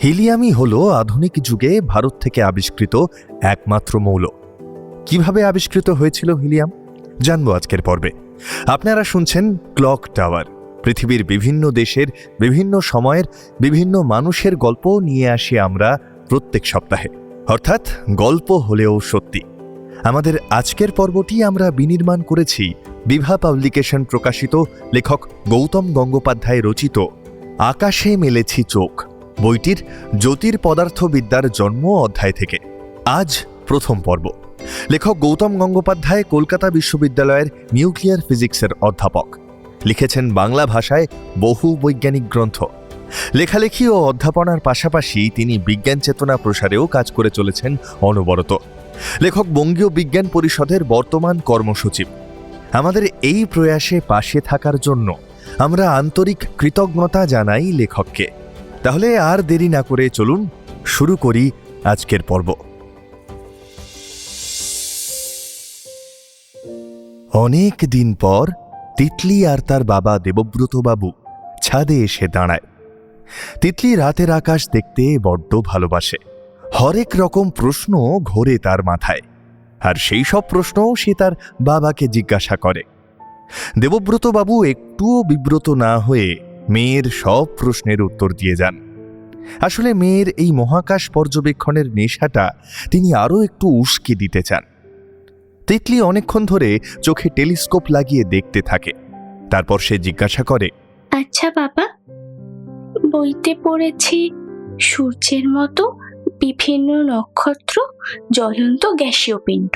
হিলিয়ামই হলো আধুনিক যুগে ভারত থেকে আবিষ্কৃত একমাত্র মৌল। কিভাবে আবিষ্কৃত হয়েছিল হিলিয়াম জানবো আজকের পর্বে। আপনারা শুনছেন ক্লক টাওয়ার। পৃথিবীর বিভিন্ন দেশের বিভিন্ন সময়ের বিভিন্ন মানুষের গল্প নিয়ে আসি আমরা প্রত্যেক সপ্তাহে, অর্থাৎ গল্প হলেও সত্যি। আমাদের আজকের পর্বটি আমরা বিনির্মাণ করেছি বিভা পাবলিকেশন প্রকাশিত লেখক গৌতম গঙ্গোপাধ্যায় রচিত আকাশে মেলেছি চোখ বইটির জ্যোতির্পদার্থবিদ্যার জন্ম অধ্যায় থেকে। আজ প্রথম পর্ব। লেখক গৌতম গঙ্গোপাধ্যায় কলকাতা বিশ্ববিদ্যালয়ের নিউক্লিয়ার ফিজিক্সের অধ্যাপক। লিখেছেন বাংলা ভাষায় বহু বৈজ্ঞানিক গ্রন্থ। লেখালেখি ও অধ্যাপনার পাশাপাশি তিনি বিজ্ঞান চেতনা প্রসারেও কাজ করে চলেছেন অনবরত। লেখক বঙ্গীয় বিজ্ঞান পরিষদের বর্তমান কর্মসচিব। আমাদের এই প্রয়াসে পাশে থাকার জন্য আমরা আন্তরিক কৃতজ্ঞতা জানাই লেখককে। তাহলে আর দেরি না করে চলুন শুরু করি আজকের পর্ব। অনেক দিন পর তিতলি আর তার বাবা দেবব্রত বাবু ছাদে এসে দাঁড়ায়। তিতলি রাতের আকাশ দেখতে বড্ড ভালোবাসে। হরেক রকম প্রশ্ন ঘোরে তার মাথায়, আর সেই সব প্রশ্ন সে তার বাবাকে জিজ্ঞাসা করে। দেবব্রত বাবু একটুও বিব্রত না হয়ে মেয়ের সব প্রশ্নের উত্তর দিয়ে যান। আসলে মেয়ের এই মহাকাশ পর্যবেক্ষণের নেশাটা তিনি আরও একটু উস্কে দিতে চান। তিতলি অনেকক্ষণ ধরে চোখে টেলিস্কোপ লাগিয়ে দেখতে থাকে। তারপর সে জিজ্ঞাসা করে, আচ্ছা বাবা, বইতে পড়েছি সূর্যের মতো বিভিন্ন নক্ষত্র জ্বলন্ত গ্যাসীয় পিণ্ড,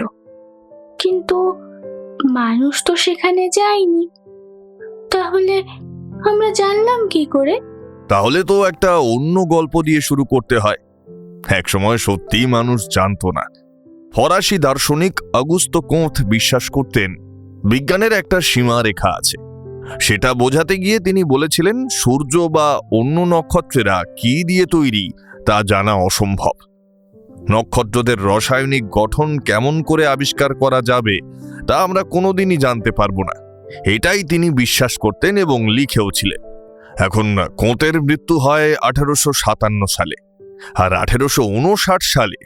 কিন্তু মানুষ তো সেখানে যায়নি, তাহলে আমরা জানলাম কি করে? তাহলে তো একটা অন্য গল্প দিয়ে শুরু করতে হয়। একসময় সত্যিই মানুষ জানতো না। ফরাসি দার্শনিক অগুস্ত কোঁত বিশ্বাস করতেন বিজ্ঞানের একটা সীমারেখা আছে। সেটা বোঝাতে গিয়ে তিনি বলেছিলেন সূর্য বা অন্য নক্ষত্রেরা কি দিয়ে তৈরি তা জানা অসম্ভব। নক্ষত্রদের রাসায়নিক গঠন কেমন করে আবিষ্কার করা যাবে তা আমরা কোনোদিনই জানতে পারবো না, এটাই তিনি বিশ্বাস করতেন এবং লিখেও ছিলেন। এখন কোঁতের মৃত্যু হয় 1857 সালে, আর 1859 সালে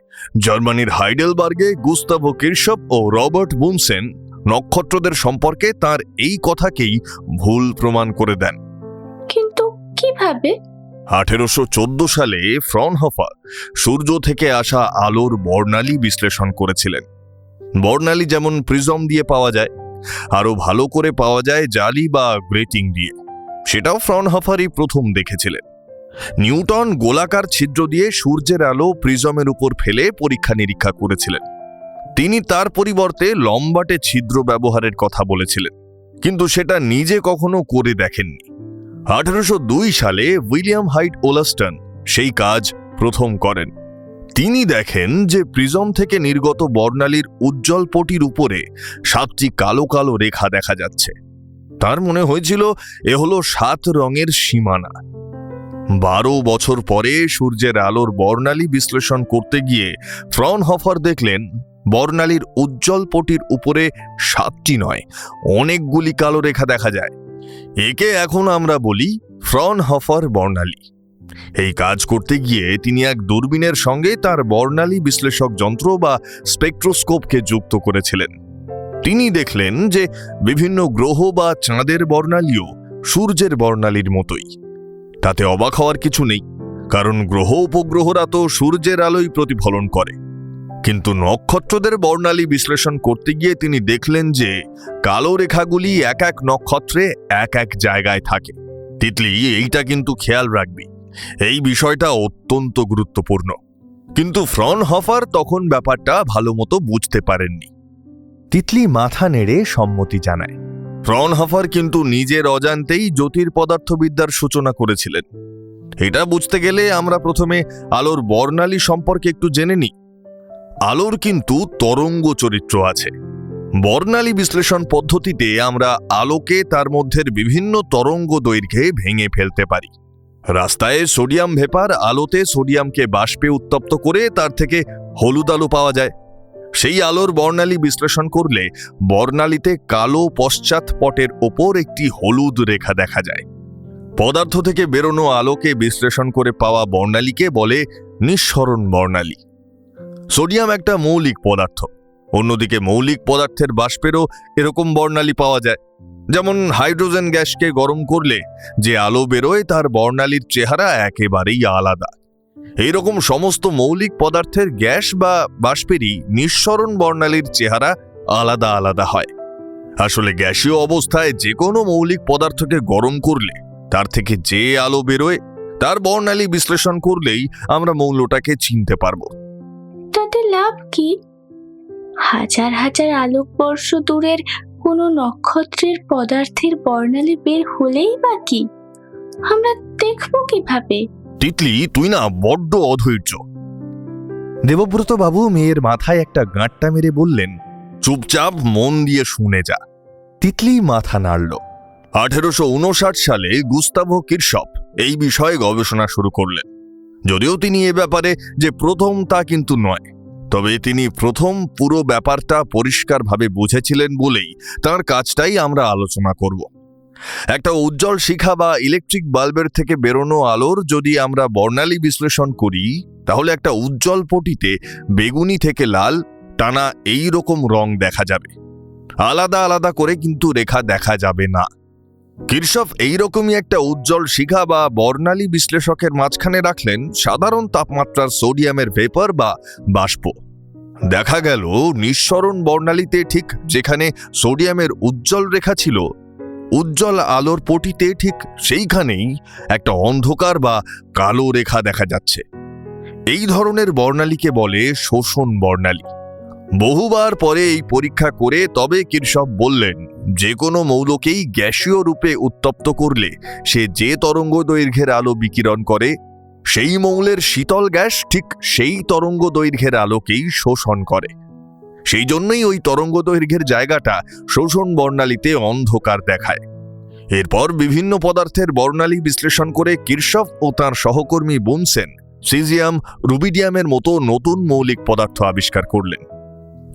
জার্মানির হাইডেলবার্গে গুস্তাভো কির্শফ ও রবার্ট বুনসেন নক্ষত্রদের সম্পর্কে তার এই কথাকেই ভুল প্রমাণ করে দেন। কিন্তু কিভাবে? 1814 সালে ফ্রনহফার সূর্য থেকে আসা আলোর বর্ণালী বিশ্লেষণ করেছিলেন। বর্ণালী যেমন প্রিজম দিয়ে পাওয়া যায়, আরো ভালো করে পাওয়া যায় জালি বা গ্রেটিং দিয়ে। সেটাও ফ্রনহফারই প্রথম দেখেছিলেন। নিউটন গোলাকার ছিদ্র দিয়ে সূর্যের আলো প্রিজমের উপর ফেলে পরীক্ষা নিরীক্ষা করেছিলেন। তিনি তার পরিবর্তে লম্বাটে ছিদ্র ব্যবহারের কথা বলেছিলেন, কিন্তু সেটা নিজে কখনো করে দেখেননি। 1802 সালে উইলিয়াম হাইট ওলাস্টন সেই কাজ প্রথম করেন। তিনি দেখেন যে প্রিজম থেকে নির্গত বর্ণালীর উজ্জ্বল পটির উপরে 7টি কালো কালো রেখা দেখা যাচ্ছে। তার মনে হয়েছিল এ হলো 7 রঙের সীমানা। 12 বছর পরে সূর্যের আলোর বর্ণালী বিশ্লেষণ করতে গিয়ে ফ্রনহফার দেখলেন বর্ণালীর উজ্জ্বল পটির উপরে 7টি নয়, অনেকগুলি কালো রেখা দেখা যায়। একে এখন আমরা বলি ফ্রনহফার বর্ণালী। এই কাজ করতে গিয়ে তিনি এক দূরবীনের সঙ্গে তার বর্ণালী বিশ্লেষক যন্ত্র বা স্পেকট্রোস্কোপকে যুক্ত করেছিলেন। তিনি দেখলেন যে বিভিন্ন গ্রহ বা চাঁদের বর্ণালীও সূর্যের বর্ণালীর মতোই। তাতে অবাক হওয়ার কিছু নেই, কারণ গ্রহ উপগ্রহরা তো সূর্যের আলোই প্রতিফলন করে। কিন্তু নক্ষত্রদের বর্ণালী বিশ্লেষণ করতে গিয়ে তিনি দেখলেন যে কালো রেখাগুলি এক এক নক্ষত্রে এক এক জায়গায় থাকে। তিতলি, এইটা কিন্তু খেয়াল রাখবি, এই বিষয়টা অত্যন্ত গুরুত্বপূর্ণ। কিন্তু ফ্রনহফার তখন ব্যাপারটা ভালো মতো বুঝতে পারেননি। তিতলি মাথা নেড়ে সম্মতি জানায়। ফ্রনহফার কিন্তু নিজের অজান্তেই জ্যোতির্পদার্থবিদ্যার সূচনা করেছিলেন। এটা বুঝতে গেলে আমরা প্রথমে আলোর বর্ণালী সম্পর্কে একটু জেনে নিই। আলোর কিন্তু তরঙ্গ চরিত্র আছে। বর্ণালী বিশ্লেষণ পদ্ধতিতে আমরা আলোকে তার মধ্যের বিভিন্ন তরঙ্গ দৈর্ঘ্যে ভেঙে ফেলতে পারি। রাস্তায় সোডিয়াম ভেপার আলোতে সোডিয়ামকে বাষ্পে উত্তপ্ত করে তার থেকে হলুদ আলো পাওয়া যায়। সেই আলোর বর্ণালী বিশ্লেষণ করলে বর্ণালীতে কালো পশ্চাৎপটের ওপর একটি হলুদ রেখা দেখা যায়। পদার্থ থেকে বেরোনো আলোকে বিশ্লেষণ করে পাওয়া বর্ণালীকে বলে নিঃসরণ বর্ণালী। সোডিয়াম একটা মৌলিক পদার্থ। অন্যদিকে মৌলিক পদার্থের বাষ্পেরও এরকম বর্ণালী পাওয়া যায়। যেমন হাইড্রোজেন গ্যাসকে গরম করলে যে আলো বেরোয় তার বর্ণালীর চেহারা একেবারেই আলাদা। এইরকম সমস্ত মৌলিক পদার্থের গ্যাস বা বাষ্পেরই নিঃসরণ বর্ণালীর চেহারা আলাদা আলাদা হয়। আসলে গ্যাসীয় অবস্থায় যে কোনো মৌলিক পদার্থকে গরম করলে তার থেকে যে আলো বেরোয় তার বর্ণালী বিশ্লেষণ করলেই আমরা মৌলটাকে চিনতে পারবো। তাতে লাভ কি? হাজার হাজার আলোকবর্ষ দূরের কোনো নক্ষত্রের পদার্থের বর্ণালী বের হলেই বা কি? আমরা দেখবো কিভাবে? তিতলি, তুই না বড্ড অধৈর্য। দেবব্রত বাবু মেয়ের মাথায় একটা গাঁটটা মেরে বললেন, চুপচাপ মন দিয়ে শুনে যা। তিতলি মাথা নাড়ল। 1859 সালে গুস্তাভো কিরশফ এই বিষয়ে গবেষণা শুরু করলেন। যদিও তিনি এ ব্যাপারে যে প্রথম তা কিন্তু নয়, তবে তিনি প্রথম পুরো ব্যাপারটা পরিষ্কারভাবে বুঝেছিলেন বলেই তার কাজটাই আমরা আলোচনা করব। একটা উজ্জ্বল শিখা বা ইলেকট্রিক বাল্বের থেকে বেরোনো আলোর যদি আমরা বর্ণালী বিশ্লেষণ করি, তাহলে একটা উজ্জ্বল পটিতে বেগুনি থেকে লাল টানা এই রকম রং দেখা যাবে। আলাদা আলাদা করে কিন্তু রেখা দেখা যাবে না। কিরশফ এইরকমই একটা উজ্জ্বল শিখা বা বর্ণালী বিশ্লেষকের মাঝখানে রাখলেন সাধারণ তাপমাত্রার সোডিয়ামের ভেপার বা বাষ্প। দেখা গেল নিঃসরণ বর্ণালীতে ঠিক যেখানে সোডিয়ামের উজ্জ্বল রেখা ছিল, উজ্জ্বল আলোর পটিতে ঠিক সেইখানেই একটা অন্ধকার বা কালো রেখা দেখা যাচ্ছে। এই ধরনের বর্ণালীকে বলে শোষণ বর্ণালী। বহুবার পরে এই পরীক্ষা করে তবে কিরশফ বললেন, যে কোনো মৌলকেই গ্যাসীয় রূপে উত্তপ্ত করলে সে যে তরঙ্গ দৈর্ঘ্যের আলো বিকিরণ করে, সেই মৌলের শীতল গ্যাস ঠিক সেই তরঙ্গ দৈর্ঘ্যের আলোকেই শোষণ করে। সেই জন্যই ওই তরঙ্গ দৈর্ঘ্যের জায়গাটা শোষণ বর্ণালীতে অন্ধকার দেখায়। এরপর বিভিন্ন পদার্থের বর্ণালী বিশ্লেষণ করে কিরশফ ও তাঁর সহকর্মী বুনসেন সিজিয়াম, রুবিডিয়ামের মতো নতুন মৌলিক পদার্থ আবিষ্কার করলেন।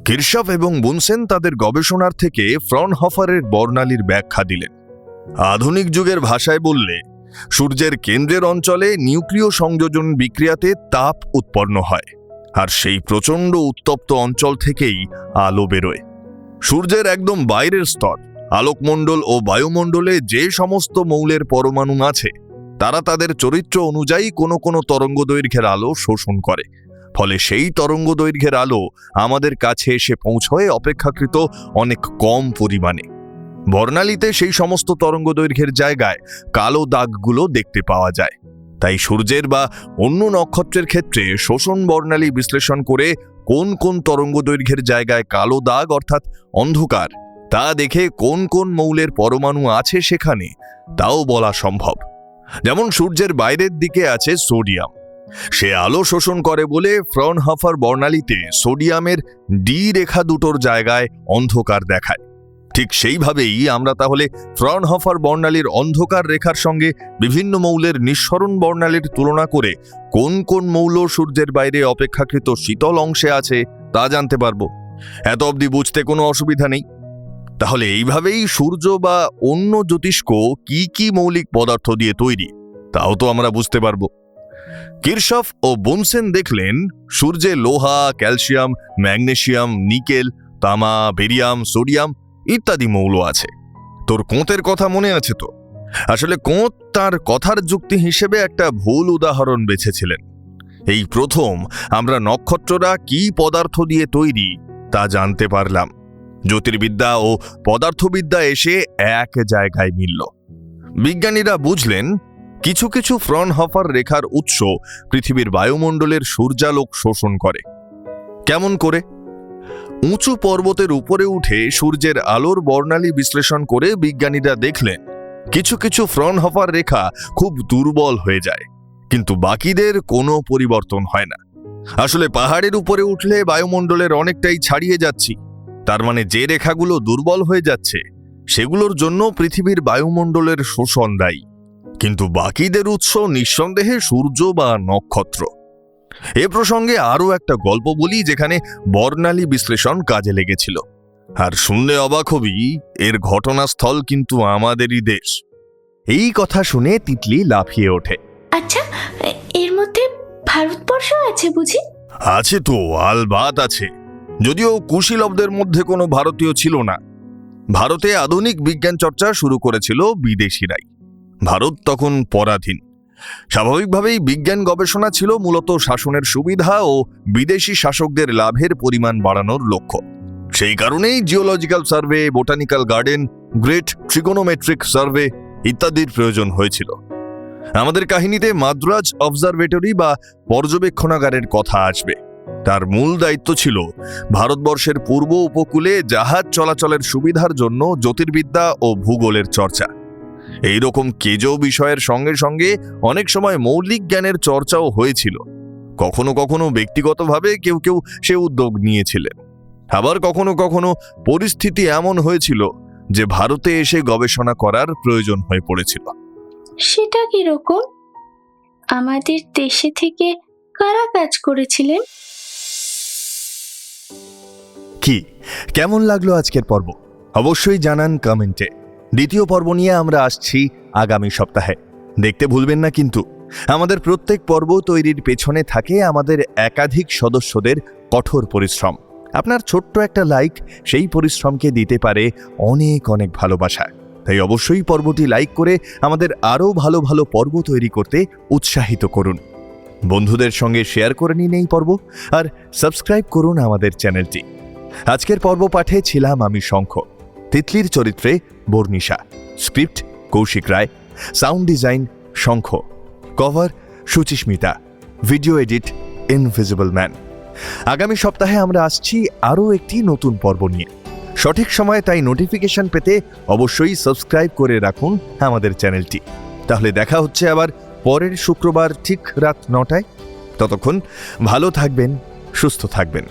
কিরশফ এবং বুনসেন তাদের গবেষণার থেকে ফ্রনহফারের বর্ণালীর ব্যাখ্যা দিলেন। আধুনিক যুগের ভাষায় বললে, সূর্যের কেন্দ্রের অঞ্চলে নিউক্লিয় সংযোজন বিক্রিয়াতে তাপ উৎপন্ন হয়, আর সেই প্রচণ্ড উত্তপ্ত অঞ্চল থেকেই আলো বেরোয়। সূর্যের একদম বাইরের স্তর, আলোকমণ্ডল ও বায়ুমণ্ডলে যে সমস্ত মৌলের পরমাণু আছে, তারা তাদের চরিত্র অনুযায়ী কোনো কোনো তরঙ্গ দৈর্ঘ্যের আলো শোষণ করে। ফলে সেই তরঙ্গ দৈর্ঘ্যের আলো আমাদের কাছে এসে পৌঁছয় অপেক্ষাকৃত অনেক কম পরিমাণে। বর্ণালীতে সেই সমস্ত তরঙ্গ দৈর্ঘ্যের জায়গায় কালো দাগগুলো দেখতে পাওয়া যায়। তাই সূর্যের বা অন্য নক্ষত্রের ক্ষেত্রে শোষণ বর্ণালী বিশ্লেষণ করে কোন কোন তরঙ্গ দৈর্ঘ্যের জায়গায় কালো দাগ অর্থাৎ অন্ধকার তা দেখে কোন কোন মৌলের পরমাণু আছে সেখানে তাও বলা সম্ভব। যেমন সূর্যের বাইরের দিকে আছে সোডিয়াম, সে আলো শোষণ করে বলে ফ্রনহফার বর্ণালীতে সোডিয়ামের ডি রেখা দুটোর জায়গায় অন্ধকার দেখায়। ঠিক সেইভাবেই আমরা তাহলে ফ্রনহফার বর্ণালীর অন্ধকার রেখার সঙ্গে বিভিন্ন মৌলের নিঃসরণ বর্ণালীর তুলনা করে কোন কোন মৌল সূর্যের বাইরে অপেক্ষাকৃত শীতল অংশে আছে তা জানতে পারব। এত অবধি বুঝতে কোনো অসুবিধা নেই। তাহলে এইভাবেই সূর্য বা অন্য জ্যোতিষ্ক কি কি মৌলিক পদার্থ দিয়ে তৈরি তাও তো আমরা বুঝতে পারব। কিরশফ ও বুনসেন দেখলেন সূর্যে লোহা, ক্যালসিয়াম, ম্যাগনেসিয়াম, নিকেল, তামা, বেরিয়াম, সোডিয়াম ইত্যাদি মৌল আছে। তোর কোঁতের কথা মনে আছে তো? আসলে কোঁত তার কথার যুক্তি হিসেবে একটা ভুল উদাহরণ বেছেছিলেন। এই প্রথম আমরা নক্ষত্ররা কি পদার্থ দিয়ে তৈরি তা জানতে পারলাম। জ্যোতির্বিদ্যা ও পদার্থবিদ্যা এসে এক জায়গায় মিলল। বিজ্ঞানীরা বুঝলেন কিছু কিছু ফ্রনহফার রেখার উৎস পৃথিবীর বায়ুমণ্ডলের সূর্যালোক শোষণ করে। কেমন করে? উঁচু পর্বতের উপরে উঠে সূর্যের আলোর বর্ণালী বিশ্লেষণ করে বিজ্ঞানীরা দেখলেন কিছু কিছু ফ্রনহফার রেখা খুব দুর্বল হয়ে যায়, কিন্তু বাকিদের কোনো পরিবর্তন হয় না। আসলে পাহাড়ের উপরে উঠলে বায়ুমণ্ডলের অনেকটাই ছাড়িয়ে যাচ্ছি, তার মানে যে রেখাগুলো দুর্বল হয়ে যাচ্ছে সেগুলোর জন্য পৃথিবীর বায়ুমণ্ডলের শোষণ দায়ী, কিন্তু বাকিদের উৎস নিঃসন্দেহে সূর্য বা নক্ষত্র। এ প্রসঙ্গে আরও একটা গল্প বলি যেখানে বর্ণালী বিশ্লেষণ কাজে লেগেছিল, আর শুনলে অবাক হবি এর ঘটনাস্থল কিন্তু আমাদেরই দেশ। এই কথা শুনে তিতলি লাফিয়ে ওঠে। আচ্ছা, এর মধ্যে ভারতবর্ষ আছে বুঝি? আছে তো, আলবাত আছে। যদিও কুশীলবদের মধ্যে কোনো ভারতীয় ছিল না। ভারতে আধুনিক বিজ্ঞান চর্চা শুরু করেছিল বিদেশিরাই। ভারত তখন পরাধীন। স্বাভাবিকভাবেই বিজ্ঞান গবেষণা ছিল মূলত শাসনের সুবিধা ও বিদেশি শাসকদের লাভের পরিমাণ বাড়ানোর লক্ষ্য। সেই কারণেই geological survey, botanical garden, great trigonometric survey ইত্যাদির প্রয়োজন হয়েছিল। আমাদের কাহিনীতে মাদ্রাজ অবজারভেটরি বা পর্যবেক্ষণাগারের কথা আসবে। তার মূল দায়িত্ব ছিল ভারতবর্ষের পূর্ব উপকূলে জাহাজ চলাচলের সুবিধার জন্য জ্যোতির্বিদ্যা ও ভূগোলের চর্চা। এই রকম কেজো বিষয়ের সঙ্গে সঙ্গে অনেক সময় মৌলিক জ্ঞানের চর্চাও হয়েছিল। কখনো কখনো ব্যক্তিগতভাবে কেউ কেউ সে উদ্যোগ নিয়েছিলেন। আবার কখনো কখনো পরিস্থিতি এমন হয়েছিল যে ভারতে এসে গবেষণা করার প্রয়োজন হয়ে পড়েছিল। সেটা কিরকম? আমাদের দেশে থেকে কারা কাজ করেছিলেন? কি কেমন লাগলো আজকের পর্ব? অবশ্যই জানান কমেন্টে। দ্বিতীয় পর্ব নিয়ে আমরা আসছি আগামী সপ্তাহে। দেখতে ভুলবেন না কিন্তু। আমাদের প্রত্যেক পর্ব তৈরির পেছনে থাকে আমাদের একাধিক সদস্যদের কঠোর পরিশ্রম। আপনার ছোট্ট একটা লাইক সেই পরিশ্রমকে দিতে পারে অনেক অনেক ভালোবাসা। তাই অবশ্যই পর্বটি লাইক করে আমাদের আরও ভালো ভালো পর্ব তৈরি করতে উৎসাহিত করুন। বন্ধুদের সঙ্গে শেয়ার করে নিন এই পর্ব, আর সাবস্ক্রাইব করুন আমাদের চ্যানেলটি। আজকের পর্ব পাঠে ছিলাম আমি শঙ্খ, তিতলির চরিত্রে Barnisha, script Kaushik Roy, sound design Shankha, cover Suchismita, video edit invisible man. আগামী সপ্তাহে আমরা আসছি আরও একটি নতুন পর্ব নিয়ে। সঠিক সময়ে তাই নোটিফিকেশন পেতে অবশ্যই সাবস্ক্রাইব করে রাখুন আমাদের চ্যানেলটি। তাহলে দেখা হচ্ছে আবার পরের শুক্রবার ঠিক রাত 9টায়। ততক্ষণ ভালো থাকবেন, সুস্থ থাকবেন।